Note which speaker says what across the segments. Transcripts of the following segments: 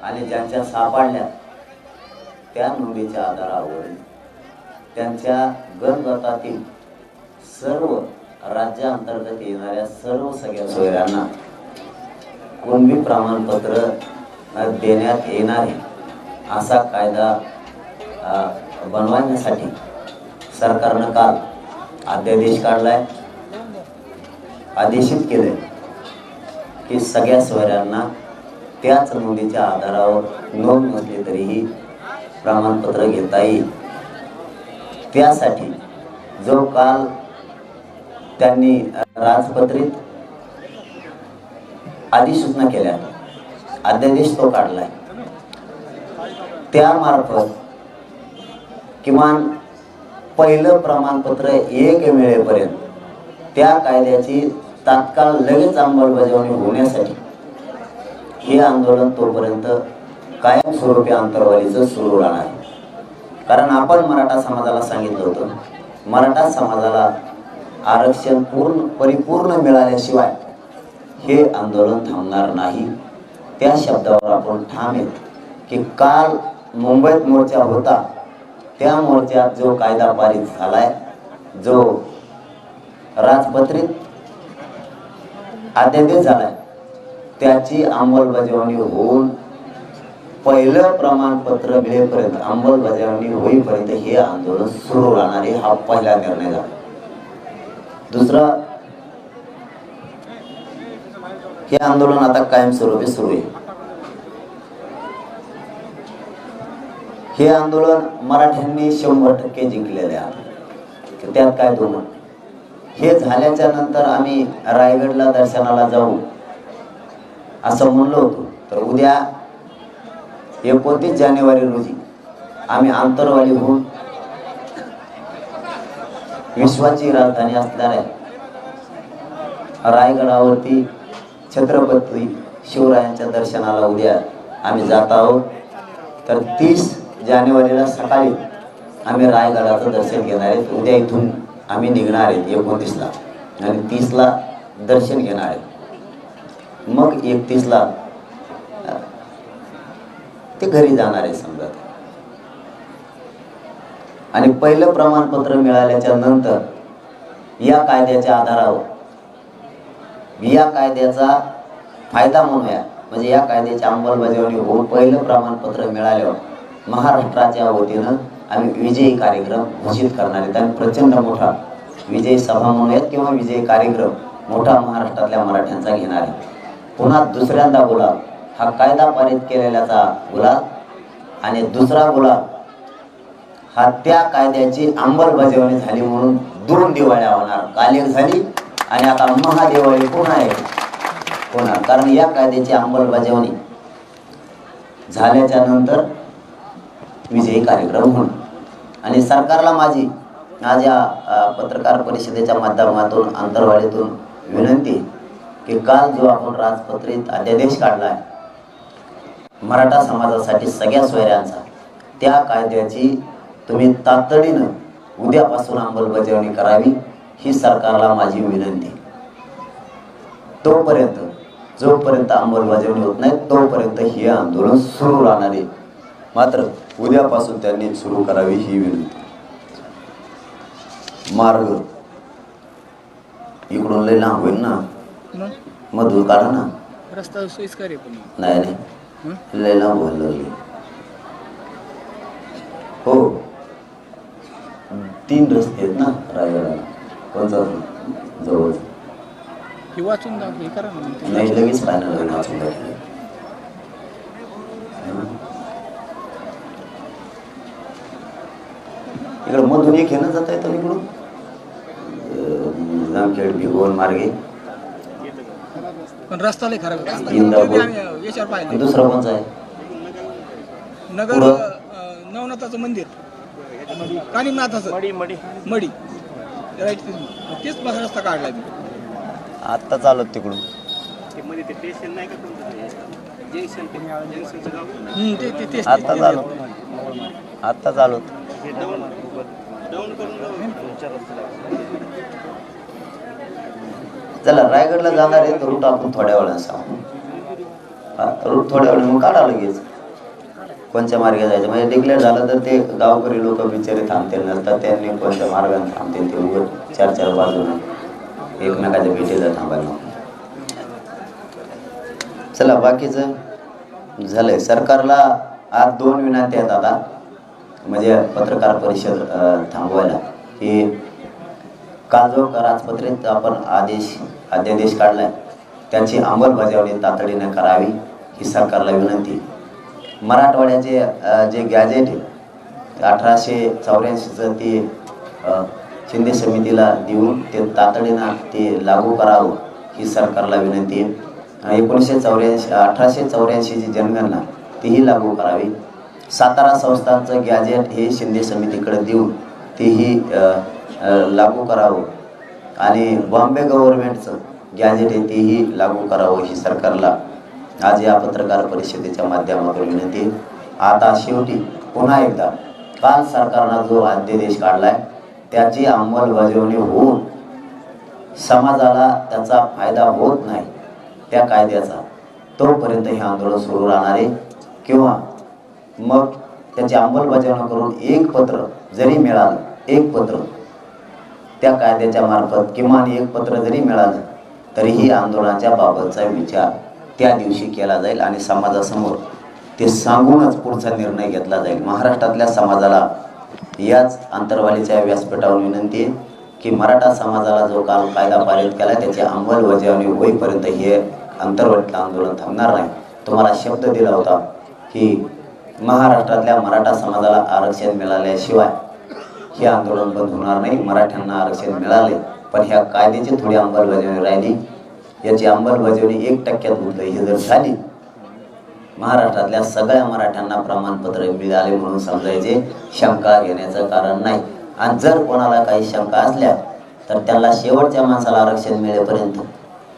Speaker 1: आणि ज्यांच्या सापडल्या त्या नोंदीच्या आधारावर त्यांच्या गणगटातील सर्व राज्यांतर्गत येणाऱ्या सर्व सगळ्या सोयऱ्यांना कुणबी प्रमाणपत्र देण्यात येणार असा कायदा बनवण्यासाठी सरकारनं काल अध्यादेश काढलाय, आदेशित केले की सगळ्या सोयऱ्यांना त्याच नोंदीच्या आधारावर नोंद नसली तरीही प्रमाणपत्र घेता येईल। त्यासाठी जो काल त्यांनी राजपत्रित अधिसूचना केल्या, अध्यादेश तो काढलाय, त्यामार्फत किमान पहिलं प्रमाणपत्र एक मिळेपर्यंत त्या कायद्याची तात्काळ लगेच अंमलबजावणी होण्यासाठी हे आंदोलन तोपर्यंत कायमस्वरूपी अंतरवालीचं सुरू राहणार आहे। कारण आपण मराठा समाजाला सांगितलं होतं, मराठा समाजाला आरक्षण परिपूर्ण मिळाल्याशिवाय हे आंदोलन थांबणार नाही। त्या शब्दावर आपण ठाम आहेत की काल मुंबईत मोर्चा होता, त्या मोर्चात जो कायदा पारित झालाय, जो राजपत्रित अध्यादेश झालाय, त्याची अंमलबजावणी होऊन पहिलं प्रमाणपत्र मिळेपर्यंत, अंमलबजावणी होईपर्यंत हे आंदोलन सुरू राहणार आहे। हा पहिला निर्णय झाला। दुसरा, हे आंदोलन आता कायमस्वरूपी सुरू आहे। हे आंदोलन मराठ्यांनी 100% जिंकलेले आहे, त्यात काय दोन। हे झाल्याच्या नंतर आम्ही रायगडला दर्शनाला जाऊ असं म्हणलो होतो, तर उद्या 29 जानेवारी रोजी आम्ही आंतरवालीहून विश्वाची राजधानी असणाऱ्या रायगडावरती छत्रपती शिवरायांच्या दर्शनाला उद्या आम्ही जात आहोत। तर 30 जानेवारीला सकाळी आम्ही रायगडाचं दर्शन घेणार आहेत। उद्या इथून आम्ही निघणार आहेत 29ला आणि 30ला दर्शन घेणार आहेत। मग 31ला ते घरी जाणार आहे समजा। आणि पहिलं प्रमाणपत्र मिळाल्याच्या नंतर या कायद्याच्या आधारावर, या कायद्याचा फायदा म्हणूया, म्हणजे या कायद्याची अंमलबजावणी होऊन पहिलं प्रमाणपत्र मिळाल्यावर महाराष्ट्राच्या वतीनं आम्ही विजयी कार्यक्रम घोषित करणार आहेत आणि प्रचंड मोठा विजयी सभा म्हणूयात किंवा विजयी कार्यक्रम मोठा महाराष्ट्रातल्या मराठ्यांचा घेणार आहे। पुन्हा दुसऱ्यांदा गुलाल, हा कायदा पारित केलेल्याचा गुलाल, आणि दुसरा गुलाल हा त्या कायद्याची अंमलबजावणी झाली म्हणून 2 दिवाळ्या होणार। काल एक झाली आणि आता महादिवाळी पुन्हा आहे होणार, कारण या कायद्याची अंमलबजावणी झाल्याच्या नंतर विजयी कार्यक्रम होणार। आणि सरकारला माझी आज या पत्रकार परिषदेच्या माध्यमातून आंतरवालीतून विनंती की काल जो आपण राजपत्रित अध्यादेश काढलाय मराठा समाजासाठी सगळ्या सोयऱ्यांचा, त्या कायद्याची तुम्ही तातडीनं उद्यापासून अंमलबजावणी करावी ही सरकारला माझी विनंती। तोपर्यंत, जोपर्यंत अंमलबजावणी होत नाही तोपर्यंत हे आंदोलन सुरू राहणार आहे। मात्र उद्यापासून त्यांनी सुरू करावी ही विनंती। मार्ग इकडून लय लांब होईल ना, मधून काढा ना,
Speaker 2: रस्ता सोयीस्कर आहे पण
Speaker 1: नाही नाही लय लांब होईल। हो 3 रस्ते आहेत ना रायगडाला, कोणता जवळ
Speaker 2: हे वाचून हे करा ना,
Speaker 1: नाही लगेच फायनल वाचून टाकले। इकडे मधून एक येणं जाता येतं इकडून जामखेड भिगवण मार्गे,
Speaker 2: पण रस्ता लय खराब आहे। याच्यावर पाहिजे।
Speaker 1: दुसरा कोणचा आहे?
Speaker 2: नगर नवनाथाचं मंदिर, कानिनाथाचं मडी राईट, तेच माझा रस्ता काढला मी
Speaker 1: आत्ता चालत तिकडून। आत्ता चालत चला रायगडला जाणार आहे, रूट आपण थोड्या वेळाने सांगू। थोड्या वेळ मग काढा लगेच कोणत्या मार्गे जायचं. म्हणजे डिक्लेअर झालं तर ते गावकरी लोक बिचारे थांबतील, नंतर त्यांनी कोणत्या मार्गाने थांबतील ते उघड 4-4 बाजूने एकमेकाच्या भेटीला थांबायला. चला बाकीचं झालंय. सरकारला आज 2 विनंती आहेत आता, म्हणजे पत्रकार परिषद थांबवायला, की काल जो राजपत्रित आपण अध्यादेश काढलाय त्याची अंमलबजावणी तातडीने करावी ही सरकारला विनंती. मराठवाड्याचे जे गॅजेट आहे 1884चं ते शिंदे समितीला देऊन ते तातडीनं ते लागू करावं ही सरकारला विनंती आहे. 1884ची जनगणना तीही लागू करावी. सातारा संस्थांचं गॅजेट हे शिंदे समितीकडे देऊन तेही लागू करावं आणि बॉम्बे गव्हर्नमेंटचं गॅजेट आहे तेही लागू करावं ही सरकारला आज या पत्रकार परिषदेच्या माध्यमातून विनंती. आता शेवटी पुन्हा एकदा काल सरकारनं जो अध्यादेश काढलाय त्याची अंमलबजावणी होऊन समाजाला त्याचा फायदा होत नाही त्या कायद्याचा, तोपर्यंत हे आंदोलन सुरू राहणार आहे. किंवा मग त्याची अंमलबजावणी करून एक पत्र जरी मिळालं, एक पत्र त्या कायद्याच्या मार्फत किमान एक पत्र जरी मिळालं तरीही आंदोलनाच्या बाबतचा विचार त्या दिवशी केला जाईल आणि समाजासमोर ते सांगूनच पुढचा निर्णय घेतला जाईल. महाराष्ट्रातल्या समाजाला याच अंतरवालीच्या व्यासपीठावर विनंती आहे की मराठा समाजाला जो काल कायदा पारित केला त्याची अंमलबजावणी होईपर्यंत हे अंतरवालीतलं आंदोलन थांबणार नाही. तुम्हाला शब्द दिला होता की महाराष्ट्रातल्या मराठा समाजाला आरक्षण मिळाल्याशिवाय हे आंदोलन बंद होणार नाही. मराठ्यांना आरक्षण मिळाले पण ह्या कायद्याची थोडी अंमलबजावणी राहिली. याची अंमलबजावणी 1% होतं. हे जर झाली महाराष्ट्रातल्या सगळ्या मराठ्यांना प्रमाणपत्र मिळाले म्हणून समजायचे, शंका घेण्याचं कारण नाही. आणि जर कोणाला काही शंका असल्या तर त्याला शेवटच्या माणसाला आरक्षण मिळेपर्यंत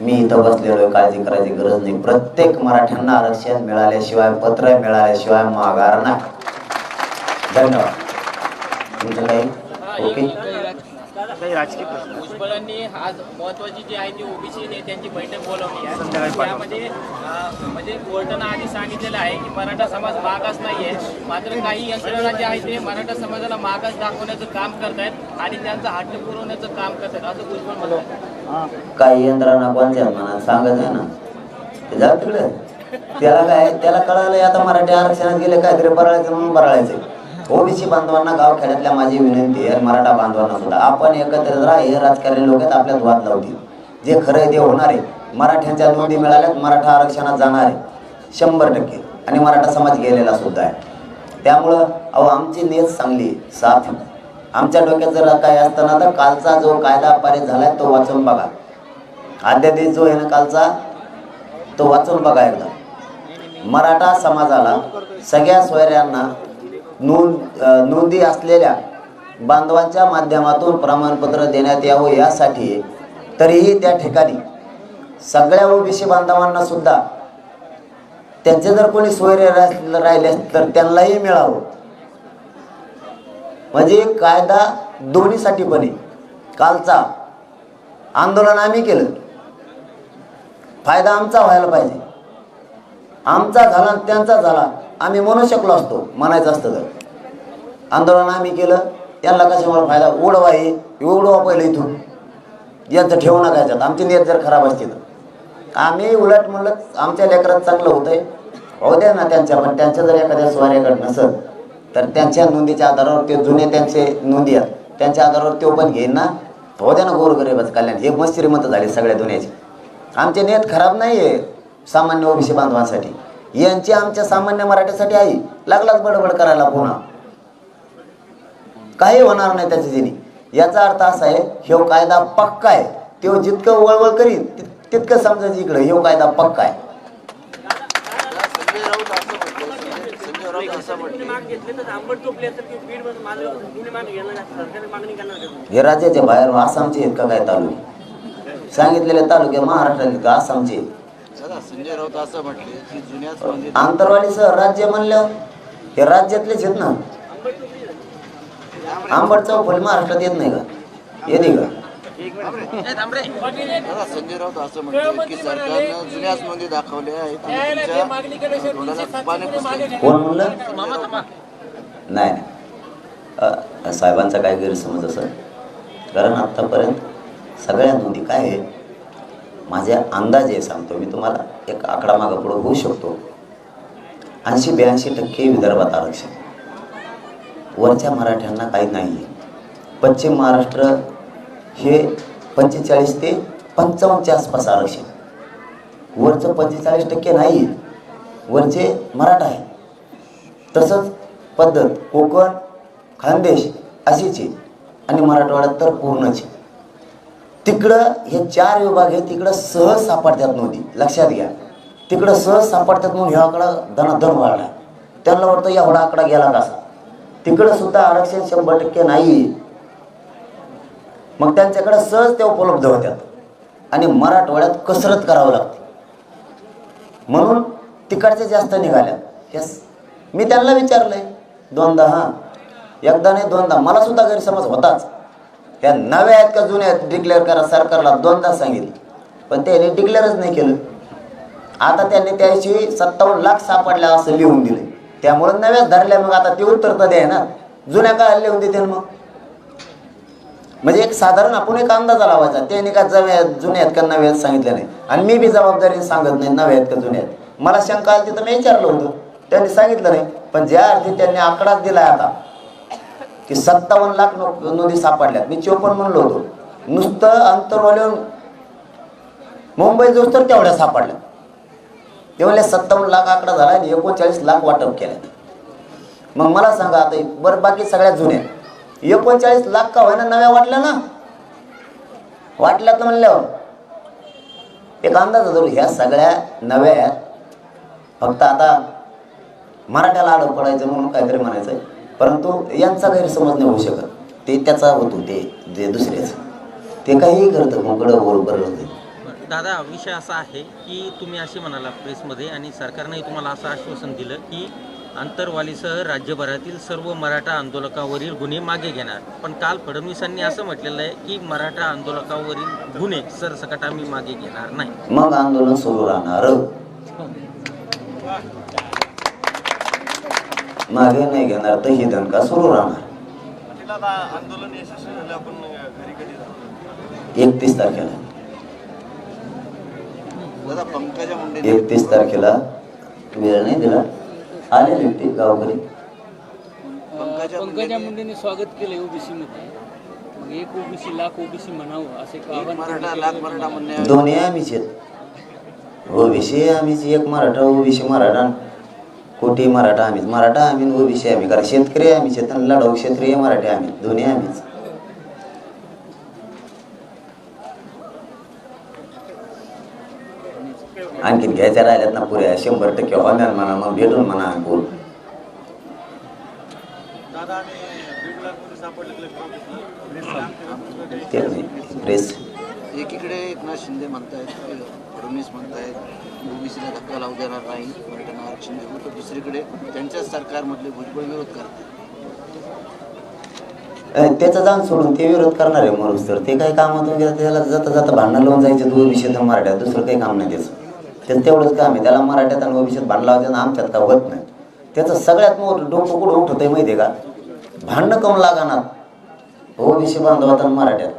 Speaker 1: मी इथं बसलेलो, काळजी करायची गरज नाही. प्रत्येक मराठ्यांना आरक्षण मिळाल्याशिवाय, पत्र मिळाल्याशिवाय माघार नाही. धन्यवाद. तुमचं काही ओके?
Speaker 3: भुजबळांनी आज महत्वाची जी आहे ती ओबीसी नेत्यांची बैठक बोलावली आहे. त्यामध्ये म्हणजे कोर्टानं आधी सांगितलेलं आहे की मराठा समाज मागास नाहीये, मात्र काही यंत्रणा जे आहे ते मराठा समाजाला मागास दाखवण्याचं काम करतायत आणि त्यांचा हट्ट पुरवण्याचं काम करतायत असं भुजबळ म्हणतात.
Speaker 1: काही यंत्रणा कोणत्या म्हणा सांगत आहे ना, ते जाऊ तिकडे. त्याला काय, त्याला कळालंय आता मराठी आरक्षणात गेले काहीतरी बराळायचं म्हणून बराळायचं. ओबीसी बांधवांना, गावखेड्यातल्या माझी विनंती आहे, मराठा बांधवांना सुद्धा, आपण एकत्रित राहा. हे राजकारणी लोक आपल्यात वाद लावतील. जे खरं ते होणार आहे. मराठ्यांच्या नोंदी मिळाल्यात, मराठा आरक्षणात जाणार आहे 100% आणि मराठा समाज गेलेला सुद्धा आहे. त्यामुळं आमची नियत चांगली साफ. आमच्या डोक्यात जर काय असताना तर कालचा जो कायदा पारित झालाय तो वाचून बघा. अध्यादेश जो आहे ना कालचा तो वाचून बघा एकदा. मराठा समाजाला सगळ्या सोयऱ्यांना नोंदी असलेल्या बांधवांच्या माध्यमातून प्रमाणपत्र देण्यात यावं यासाठी, तरीही त्या ठिकाणी सगळ्या ओबीसी बांधवांना सुद्धा त्यांचे जर कोणी सोयरे राहिले तर त्यांनाही मिळावं. म्हणजे कायदा दोन्हीसाठी पण आहे. कालचा आंदोलन आम्ही केलं, फायदा आमचा व्हायला पाहिजे. आमचा झाला त्यांचा झाला आम्ही म्हणू शकलो असतो, म्हणायचं असतं तर. आंदोलन आम्ही केलं, त्यांना कशामुळे फायदा उडवा, हे उडवा पहिलं इथून, यांचं ठेवू नका याच्यात. आमची नियत जर खराब असते तर आम्ही उलट म्हणलं आमच्या लेकरात चांगलं होतंय, हो द्या ना त्यांच्या. पण त्यांच्या जर एखाद्या स्वाऱ्याकडे नसत तर त्यांच्या नोंदीच्या आधारावर ते जुने त्यांचे नोंदी आहेत त्यांच्या आधारावर तो पण घेईन ना, हो द्या ना गोरगरिबाचं कल्याण. हे मस्त श्रीमंत झाले सगळ्या दुनियाची. आमची नियत खराब नाही आहे सामान्य ओबीसी बांधवांसाठी, यांची आमच्या सामान्य मराठीसाठी आहे. लागलाच बडबड करायला पुन्हा, काही होणार नाही त्याच्या जिनी. याचा अर्थ असा आहे ह्यो कायदा पक्का आहे. तो जितकं वळवळ करीत तितकं समजायचं इकडं ह्यो कायदा पक्का आहे. हे राज्याच्या बाहेर आसामचे आहेत का काय तालुके? सांगितलेले तालुके महाराष्ट्रातील का आसामचे?
Speaker 4: संजय राऊत असं म्हटले की जुन्याच
Speaker 1: आंतरवालीचं राज्य म्हणलं हे राज्यातलेच आहेत ना. आंबट चौफुली महाराष्ट्रात येत नाही का? येते का?
Speaker 4: दादा संजय राऊत असं म्हणतो की सरकारनं जुन्याच नोंदी दाखवल्या आहेत आणि तुमच्या तोंडाला पाणी पुसलं.
Speaker 1: कोण म्हणलं? नाही साहेबांचा काय गैरसमज असेल, कारण आत्तापर्यंत सगळ्या नोंदी काय आहे, माझ्या अंदाजे सांगतो मी तुम्हाला, एक आकडा मागं पुढं होऊ शकतो. 80-82% विदर्भात आरक्षण, वरच्या मराठ्यांना काही नाही आहे. पश्चिम महाराष्ट्र हे 45 ते 55च्या आसपास आरक्षण, वरचं 45% नाही आहे, वरचे मराठा आहे. तसंच पद्धत कोकण खानदेश अशीच आहे आणि मराठवाड्यात तर पूर्णच आहे. तिकडं हे 4 विभाग आहे, तिकडं सहज सापडतात नोंदी, लक्षात घ्या. तिकडं सहज सापडतात म्हणून ह्या आकडा धनाधन वाढला. त्यांना वाटतं एवढा आकडा गेला कसा. तिकडं सुद्धा आरक्षण 100% नाही. मग त्यांच्याकडे सहज ते उपलब्ध होत्यात आणि मराठवाड्यात कसरत करावं लागते म्हणून तिकडचे जास्त निघाल्या. यस, मी त्यांना विचारलंय 2दा, हां एकदा नाही 2दा, मला सुद्धा गैरसमज होताच. ह्या नव्या आहेत का जुन्या आहेत डिक्लेअर करा, सरकारला 2दा सांगितलं, पण त्यांनी डिक्लेअरच नाही केलं. आता त्यांनी त्याशी 57 लाख सापडल्या असं लिहून दिलं, त्यामुळे नव्याच धरल्या. मग आता ते उत्तर तर द्या ना, जुन्या काय लिहून देते मग. म्हणजे एक साधारण आपण एक अंदाजा लावायचा, त्यांनी का जुन्या आहेत का नव्या आहेत सांगितलं नाही, आणि मी बी जबाबदारीने सांगत नाही नव्या आहेत का जुन्या आहेत. मला शंका आली तिथं मी विचारलं होतं, त्यांनी सांगितलं नाही. पण ज्या अर्थी त्यांनी आकडाच दिलाय आता की 57 लाख नोंदी सापडल्यात, मी 54 म्हणलो होतो, नुसतं अंतरवाल्याहून मुंबई जोस तर तेवढ्या सापडल्या. तेवढ्या 57 लाख आकडा झाला आणि 39 लाख वाटप केल्या. मग मला सांगा आता बरं, बाकी सगळ्या जुन्या 39 लाख का होईना नव्या वाटल्या ना, वाटल्यात म्हणल्यावर एक अंदाज धरू, ह्या सगळ्या नव्या फक्त आता मराठ्याला आडं पडायचं म्हणून काहीतरी म्हणायचं, परंतु यांचा गैरसमज नाही होऊ शकत. ते त्याचा होतो, ते जे दुसऱ्याच ते काहीही करतं मोकळं बरोबर होते.
Speaker 5: दादा, विषय असा आहे की तुम्ही असे म्हणाला प्रेसमध्ये आणि सरकारने तुम्हाला असं आश्वासन दिलं की आंतरवालीसह राज्यभरातील सर्व मराठा आंदोलकावरील गुन्हे मागे घेणार. पण काल फडणवीसांनी असं म्हटलेलं आहे की मराठा आंदोलकावरील गुन्हे सरसकट आम्ही मागे घेणार नाही.
Speaker 1: मग आंदोलन सुरू राहणार, मागे नाही घेणार तर ही दणका सुरू राहणार. 31 तारखेला
Speaker 4: दादा पंकजा मुंडे
Speaker 1: 31 तारखेला वेळ नाही दिला, आले व्यक्ती गावकरी.
Speaker 6: पंकजा मुंडेने स्वागत केलं ओबीसी मध्ये. मग एक ओबीसी लाख ओबीसी म्हणावं असे
Speaker 4: मराठा लाख मराठा म्हणणे
Speaker 1: दोन्ही आम्हीच आहेत. ओबीसी आम्हीच, एक मराठा ओबीसी मराठा, कोटी मराठा आम्हीच, मराठा आम्ही ओबीसी आम्ही, कारण शेतकरी आम्हीच आहेत आणि लढाऊ क्षेत्रीय मराठी आम्ही, दोन्ही आम्हीच. आणखीन घ्यायच्या राहिल्यात ना पुऱ्या 100% होणार म्हणा, मग भेटून म्हणा बोल. प्रेस
Speaker 4: एकीकडे एकनाथ शिंदे म्हणतायत, फडणवीस म्हणतायत ओबीसीला धक्का लावू देणार नाही, मराठ्यांना आरक्षण देऊ, तर दुसरीकडे त्यांच्याच सरकारमधले भुजबळ विरोध करतात.
Speaker 1: त्याचा जाण सोडून ते विरोध करणार आहे मरूस तर ते काही कामातून गेलं, त्याला जाता जाता भांडणं लावून जायचे ओबीसीत आणि मराठ्यात, दुसरं काही काम नाही त्याचं तेवढंच काम आहे. त्याला मराठ्यात आणि ओबीसीत भांडण लावायचं आणि आमच्यात का होत नाही. त्याचं सगळ्यात मोठं डोकं कुठं उठत आहे माहिती आहे का, भांडणं कम लागणार ओबीसी बांधवात आणि मराठ्यात,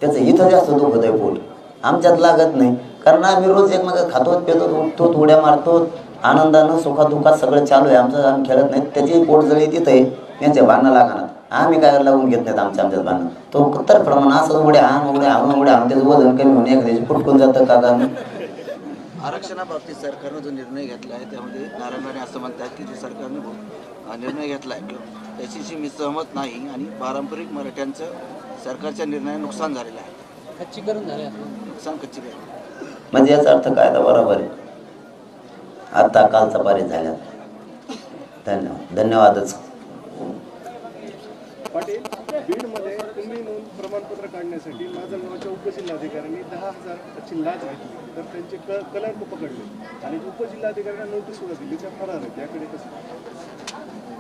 Speaker 1: त्याचं इथं जास्त दुखत आहे पोट, आमच्यात लागत नाही. कारण आम्ही रोज एकमेक खातो पितो उठतो उड्या मारतो, आनंदानं सुखादुखात सगळं चालू आहे आमचं, आम्ही खेळत नाही. त्याची पोटजळी तिथं आहे, यांचे भांडणं लागणार, आम्ही काय लावून घेत नाहीत आमच्यात भांडणं. तो तर प्रमाण असं उड्या हाण त्याचं वजन कमी होऊन एखाद्याची फुटकून जातं का का.
Speaker 4: आरक्षणाबाबतीत सरकारनं जो निर्णय घेतला आहे त्यामध्ये नारायण असं म्हणतात की जो सरकारने निर्णय घेतला आहे त्याच्याशी मी सहमत नाही आणि पारंपरिक मराठ्यांचं सरकारच्या निर्णयाने नुकसान झालेलं आहे.
Speaker 6: खच्चीकरण झालं,
Speaker 4: नुकसान खच्चीकरण
Speaker 1: म्हणजे याचा अर्थ काय तर बरोबर आहे. आता कालचा पारित झाला. धन्यवादच.
Speaker 7: पाटील, बीडमध्ये तुम्ही नोंद प्रमाणपत्र काढण्यासाठी माझा नावाच्या उपजिल्हाधिकाऱ्यांनी 10,000ची लाच घेतली, तर त्यांचे कलंक पकडले आणि उपजिल्हाधिकाऱ्यांना नोटीस सुद्धा दिली, त्या फरार आहेत. याकडे कसं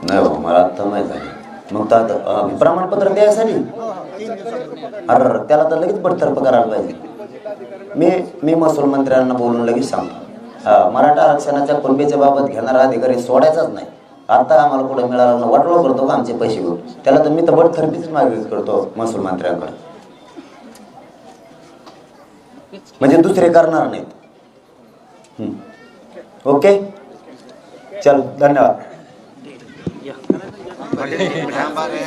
Speaker 1: नाही हो, मला आता माहीत झालं. मग तर आता प्रमाणपत्र द्यायसाठी अरे त्याला तर लगेच बडतर्फ करायला पाहिजे. मी महसूल मंत्र्यांना बोलून लगेच सांगतो, मराठा आरक्षणाच्या कुणबीच्या बाबत घेणारा अधिकारी सोडायचाच नाही. आता आम्हाला कुठं मिळालं ना वाटलो करतो का आमचे पैसे घेऊन, त्याला तर मी तर बडतर्फीच मागणी करतो महसूल मंत्र्यांकडे, म्हणजे दुसरे करणार नाहीत. ओके, चल, धन्यवाद.
Speaker 4: थांबा रे.